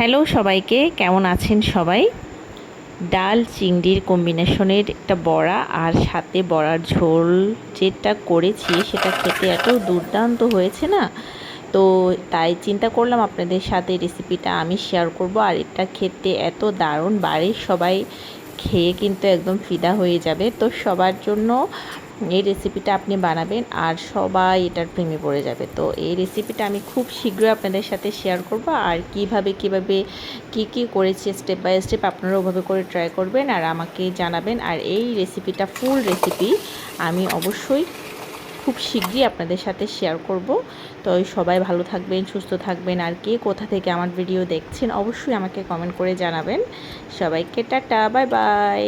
Hello সবাইকে, কেমন আছেন সবাই? ডাল চিংড়ির কম্বিনেশনের একটা বড়া আর সাথে বড়ার ঝোল যেটা করেছি সেটা খেতে এত দুর্দান্ত হয়েছে না। তো তাই চিন্তা করলাম আপনাদের সাথে রেসিপিটা আমি শেয়ার করব। আর এটা খেতে এত দারুণ, বাড়ির সবাই খেয়ে কিন্তু একদম ফিদা হয়ে যাবে। তো সবার জন্য এই রেসিপিটা আপনি বানাবেন আর সবাই এটার প্রেমে পড়ে যাবে। তো এই রেসিপিটা আমি খুব শীঘ্রই আপনাদের সাথে শেয়ার করব। আর কিভাবে কি করেছি স্টেপ বাই স্টেপ আপনারা ওভাবে করে ট্রাই করবেন আর আমাকে জানাবেন। আর এই রেসিপিটা ফুল রেসিপি আমি অবশ্যই খুব শীঘ্রই আপনাদের সাথে শেয়ার করব। তো সবাই ভালো থাকবেন, সুস্থ থাকবেন। আর কে কোথা থেকে আমার ভিডিও দেখছেন অবশ্যই আমাকে কমেন্ট করে জানাবেন। সবাইকে টাটা, বাই বাই।